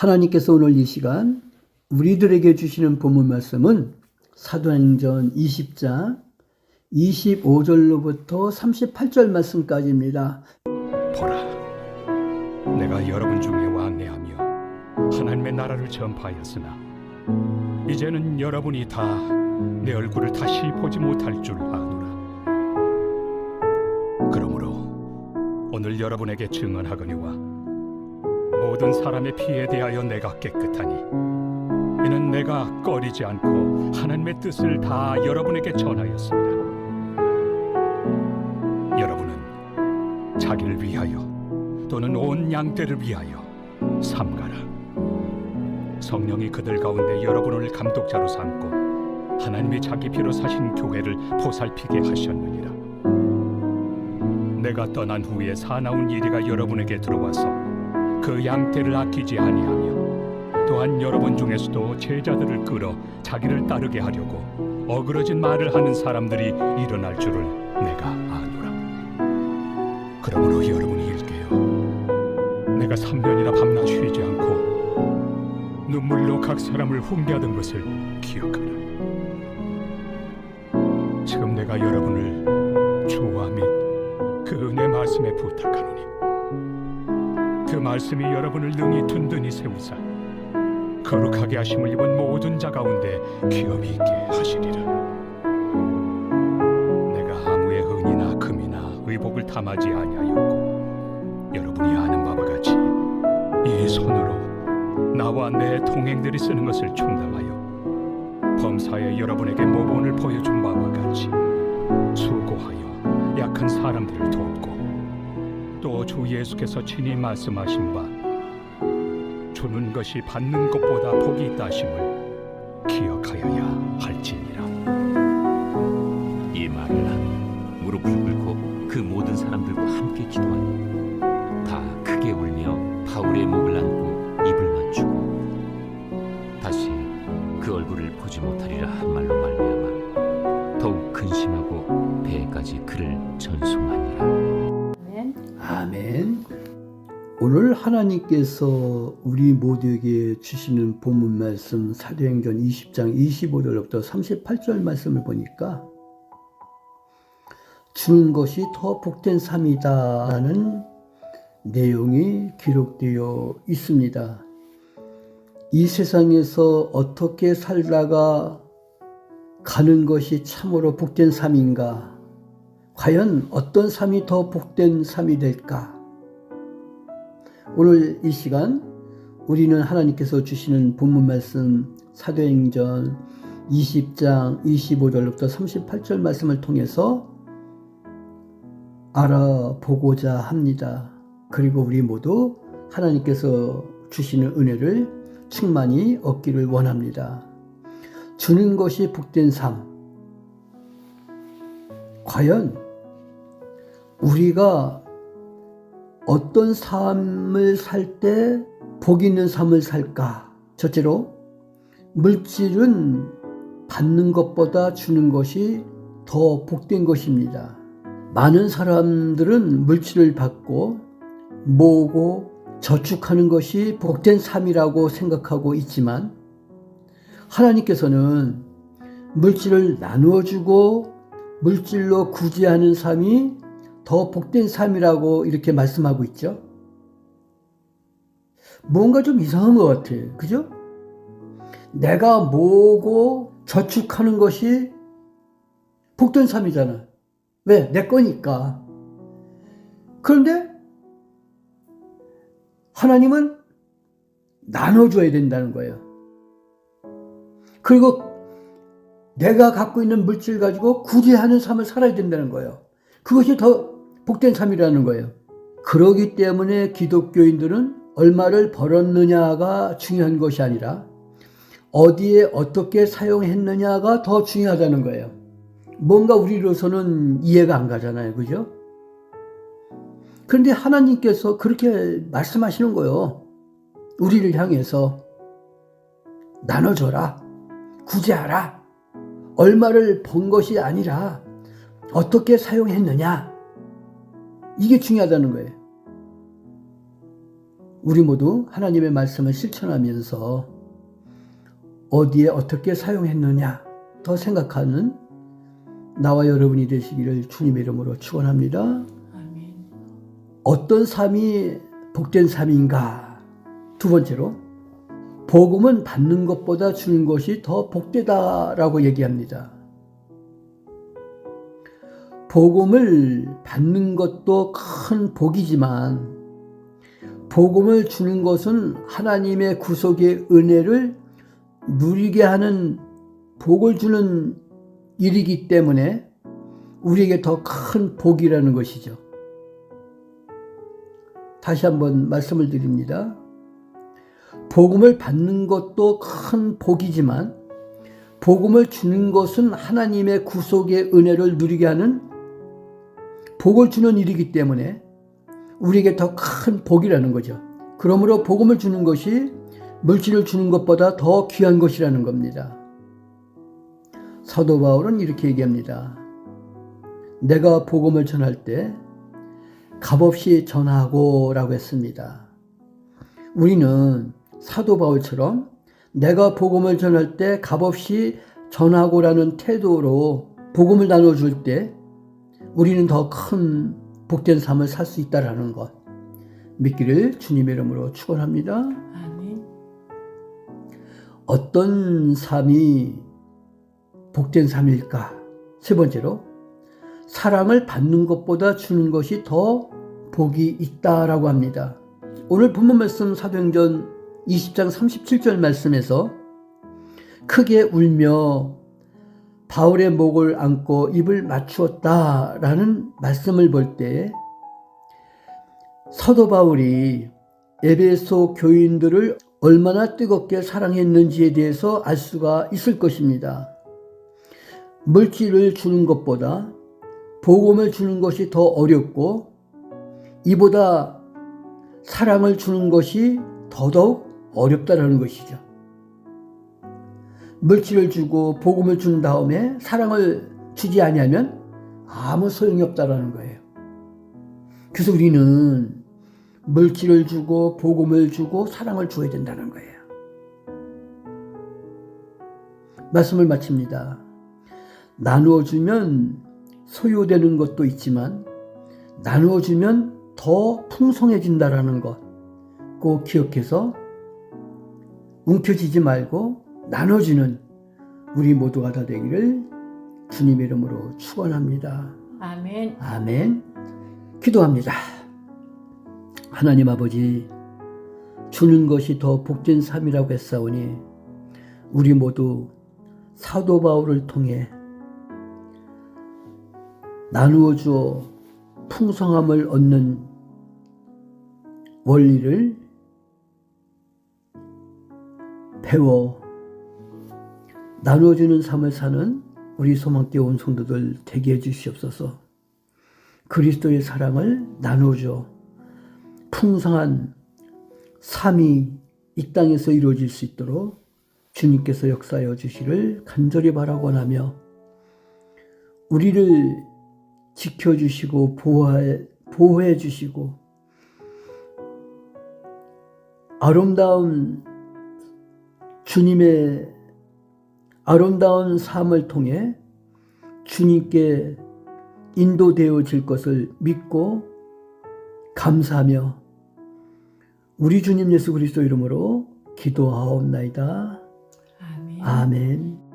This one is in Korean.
하나님께서 오늘 이 시간 우리들에게 주시는 본문 말씀은 사도행전 20장 25절로부터 38절 말씀까지입니다. 보라, 내가 여러분 중에 왕래하며 하나님의 나라를 전파하였으나 이제는 여러분이 다 내 얼굴을 다시 보지 못할 줄 아노라. 그러므로 오늘 여러분에게 증언하거니와 모든 사람의 피에 대하여 내가 깨끗하니 이는 내가 꺼리지 않고 하나님의 뜻을 다 여러분에게 전하였습니다. 여러분은 자기를 위하여 또는 온 양떼를 위하여 삼가라. 성령이 그들 가운데 여러분을 감독자로 삼고 하나님이 자기 피로 사신 교회를 보살피게 하셨느니라. 내가 떠난 후에 사나운 이리가 여러분에게 들어와서 그 양떼를 아끼지 아니하며 또한 여러분 중에서도 제자들을 끌어 자기를 따르게 하려고 어그러진 말을 하는 사람들이 일어날 줄을 내가 아노라. 그러므로 여러분이 일깨어 내가 3년이나 밤낮 쉬지 않고 눈물로 각 사람을 훈계하던 것을 기억하라. 지금 내가 여러분을 주와 및 그 은혜 말씀에 부탁하노니 그 말씀이 여러분을 능히 든든히 세우사 거룩하게 하심을 입은 모든 자 가운데 귀염이 있게 하시리라. 내가 아무의 은이나 금이나 의복을 탐하지 아니하였고 여러분이 아는 바와 같이 이 손으로 나와 내 동행들이 쓰는 것을 충당하여 범사에 여러분에게 모본을 보여준 바와 같이 수고하여 약한 사람들을 돕고 또 주 예수께서 친히 말씀하신 바 주는 것이 받는 것보다 복이 있다 하심을 기억하여야 할지니라. 이 말을 무릎을 꿇고 그 모든 사람들과 함께 기도하니 다 크게 울며 바울의 목을 안고 입을 맞추고 다시 그 얼굴을 보지 못하리라 한 말로 말미암아 더욱 근심하고 배에까지 그를 전송하니라. 아멘. 오늘 하나님께서 우리 모두에게 주시는 본문 말씀 사도행전 20장 25절부터 38절 말씀을 보니까 주는 것이 더 복된 삶이다 하는 내용이 기록되어 있습니다. 이 세상에서 어떻게 살다가 가는 것이 참으로 복된 삶인가? 과연 어떤 삶이 더 복된 삶이 될까? 오늘 이 시간 우리는 하나님께서 주시는 본문 말씀 사도행전 20장 25절부터 38절 말씀을 통해서 알아보고자 합니다. 그리고 우리 모두 하나님께서 주시는 은혜를 충만히 얻기를 원합니다. 주는 것이 복된 삶. 과연 우리가 어떤 삶을 살 때 복 있는 삶을 살까? 첫째로 물질은 받는 것보다 주는 것이 더 복된 것입니다. 많은 사람들은 물질을 받고 모으고 저축하는 것이 복된 삶이라고 생각하고 있지만 하나님께서는 물질을 나누어 주고 물질로 구제하는 삶이 더 복된 삶이라고 이렇게 말씀하고 있죠. 뭔가 좀 이상한 것 같아요. 그죠? 내가 모으고 저축하는 것이 복된 삶이잖아. 왜? 내 거니까. 그런데 하나님은 나눠줘야 된다는 거예요. 그리고 내가 갖고 있는 물질 가지고 구제하는 삶을 살아야 된다는 거예요. 그것이 더 복된 삶이라는 거예요. 그러기 때문에 기독교인들은 얼마를 벌었느냐가 중요한 것이 아니라 어디에 어떻게 사용했느냐가 더 중요하다는 거예요. 뭔가 우리로서는 이해가 안 가잖아요. 그죠? 그런데 하나님께서 그렇게 말씀하시는 거예요. 우리를 향해서 나눠줘라. 구제하라. 얼마를 번 것이 아니라 어떻게 사용했느냐. 이게 중요하다는 거예요. 우리 모두 하나님의 말씀을 실천하면서 어디에 어떻게 사용했느냐 더 생각하는 나와 여러분이 되시기를 주님의 이름으로 축원합니다. 아멘. 어떤 삶이 복된 삶인가? 두 번째로 복음은 받는 것보다 주는 것이 더 복되다라고 얘기합니다. 복음을 받는 것도 큰 복이지만 복음을 주는 것은 하나님의 구속의 은혜를 누리게 하는 복을 주는 일이기 때문에 우리에게 더 큰 복이라는 것이죠. 다시 한번 말씀을 드립니다. 복음을 받는 것도 큰 복이지만 복음을 주는 것은 하나님의 구속의 은혜를 누리게 하는 복을 주는 일이기 때문에 우리에게 더 큰 복이라는 거죠. 그러므로 복음을 주는 것이 물질을 주는 것보다 더 귀한 것이라는 겁니다. 사도 바울은 이렇게 얘기합니다. 내가 복음을 전할 때 값없이 전하고 라고 했습니다. 우리는 사도 바울처럼 내가 복음을 전할 때 값없이 전하고라는 태도로 복음을 나눠줄 때 우리는 더 큰 복된 삶을 살 수 있다는 것 믿기를 주님의 이름으로 축원합니다. 아멘. 어떤 삶이 복된 삶일까? 세 번째로 사랑을 받는 것보다 주는 것이 더 복이 있다라고 합니다. 오늘 본문 말씀 사도행전 20장 37절 말씀에서 크게 울며 바울의 목을 안고 입을 맞추었다라는 말씀을 볼 때 사도 바울이 에베소 교인들을 얼마나 뜨겁게 사랑했는지에 대해서 알 수가 있을 것입니다. 물질을 주는 것보다 복음을 주는 것이 더 어렵고 이보다 사랑을 주는 것이 더더욱 어렵다라는 것이죠. 물질을 주고 복음을 준 다음에 사랑을 주지 아니하면 아무 소용이 없다라는 거예요. 그래서 우리는 물질을 주고 복음을 주고 사랑을 줘야 된다는 거예요. 말씀을 마칩니다. 나누어 주면 소요되는 것도 있지만 나누어 주면 더 풍성해진다라는 것 꼭 기억해서 움켜쥐지 말고 나눠주는 우리 모두가 다 되기를 주님의 이름으로 축원합니다. 아멘. 아멘. 기도합니다. 하나님 아버지, 주는 것이 더 복된 삶이라고 했사오니 우리 모두 사도 바울을 통해 나누어 주어 풍성함을 얻는 원리를 배워 나누어주는 삶을 사는 우리 소망교회 온 성도들 되게 해주시옵소서. 그리스도의 사랑을 나누어줘 풍성한 삶이 이 땅에서 이루어질 수 있도록 주님께서 역사하여 주시를 간절히 바라고 하며 우리를 지켜주시고 보호해 주시고 아름다운 주님의 아름다운 삶을 통해 주님께 인도되어질 것을 믿고 감사하며 우리 주님 예수 그리스도 이름으로 기도하옵나이다. 아멘. 아멘.